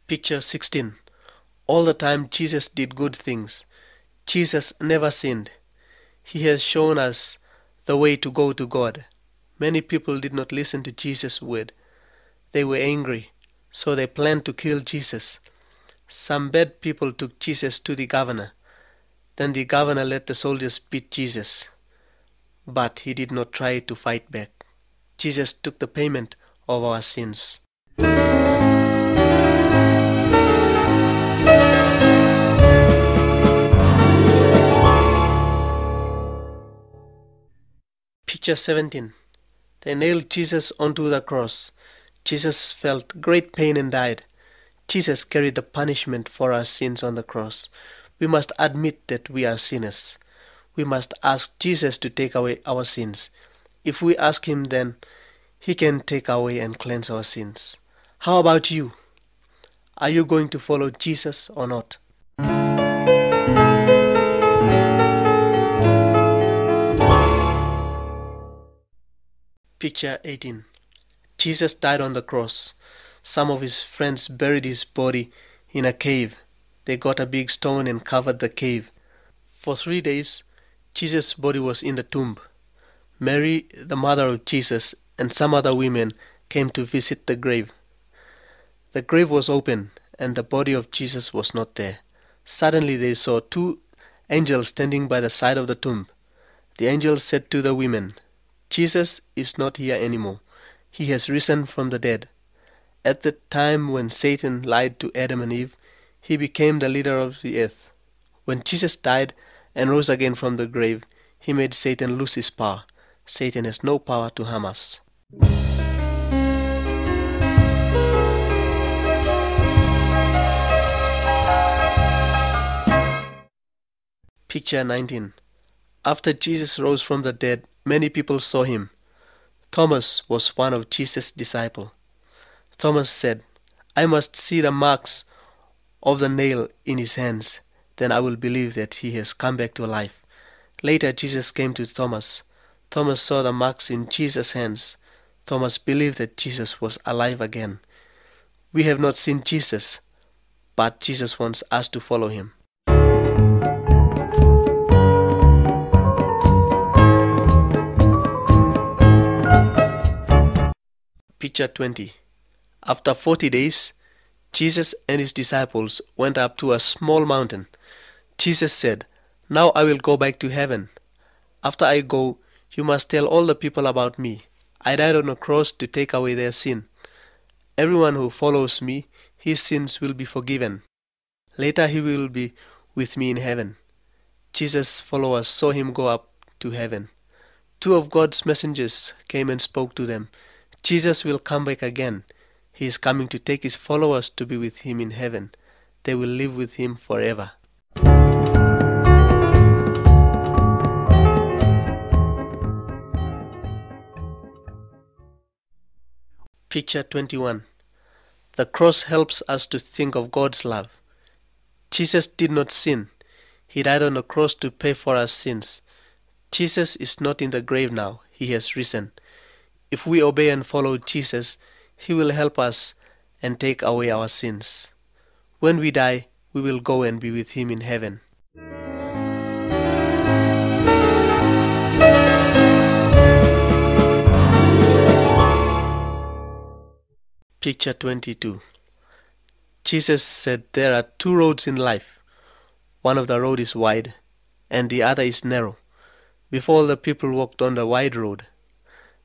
Picture 16. All the time Jesus did good things. Jesus never sinned. He has shown us the way to go to God. Many people did not listen to Jesus' word. They were angry, so they planned to kill Jesus. Some bad people took Jesus to the governor. Then the governor let the soldiers beat Jesus. But he did not try to fight back. Jesus took the payment of our sins. Picture 17. They nailed Jesus onto the cross. Jesus felt great pain and died. Jesus carried the punishment for our sins on the cross. We must admit that we are sinners. We must ask Jesus to take away our sins. If we ask Him, then He can take away and cleanse our sins. How about you? Are you going to follow Jesus or not? Picture 18. Jesus died on the cross. Some of His friends buried His body in a cave. They got a big stone and covered the cave. For 3 days, Jesus' body was in the tomb. Mary, the mother of Jesus, and some other women came to visit the grave. The grave was open, and the body of Jesus was not there. Suddenly they saw 2 angels standing by the side of the tomb. The angels said to the women, "Jesus is not here anymore. He has risen from the dead." At the time when Satan lied to Adam and Eve, he became the leader of the earth. When Jesus died and rose again from the grave, He made Satan lose his power. Satan has no power to harm us. Picture 19. After Jesus rose from the dead, many people saw Him. Thomas was one of Jesus' disciples. Thomas said, "I must see the marks of the nail in His hands. Then I will believe that He has come back to life." Later Jesus came to Thomas. Thomas saw the marks in Jesus' hands. Thomas believed that Jesus was alive again. We have not seen Jesus, but Jesus wants us to follow Him. Picture 20. After 40 days, Jesus and His disciples went up to a small mountain. Jesus said, "Now I will go back to heaven. After I go, you must tell all the people about me. I died on a cross to take away their sin. Everyone who follows me, his sins will be forgiven. Later he will be with me in heaven." Jesus' followers saw Him go up to heaven. 2 of God's messengers came and spoke to them. Jesus will come back again. He is coming to take His followers to be with Him in heaven. They will live with Him forever. Picture 21. The cross helps us to think of God's love. Jesus did not sin. He died on the cross to pay for our sins. Jesus is not in the grave now. He has risen. If we obey and follow Jesus, He will help us and take away our sins. When we die, we will go and be with Him in heaven. Picture 22. Jesus said there are 2 roads in life. One of the road is wide and the other is narrow. Before the people walked on the wide road.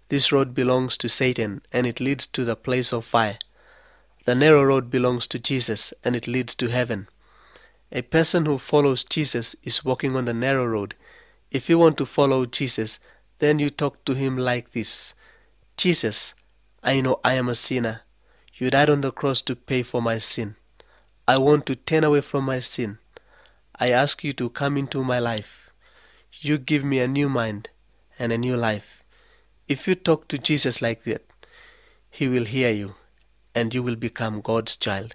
This road belongs to Satan and it leads to the place of fire. The narrow road belongs to Jesus and it leads to heaven. A person who follows Jesus is walking on the narrow road. If you want to follow Jesus, then you talk to Him like this: "Jesus, I know I am a sinner. You died on the cross to pay for my sin. I want to turn away from my sin. I ask you to come into my life. You give me a new mind and a new life." If you talk to Jesus like that, He will hear you and you will become God's child.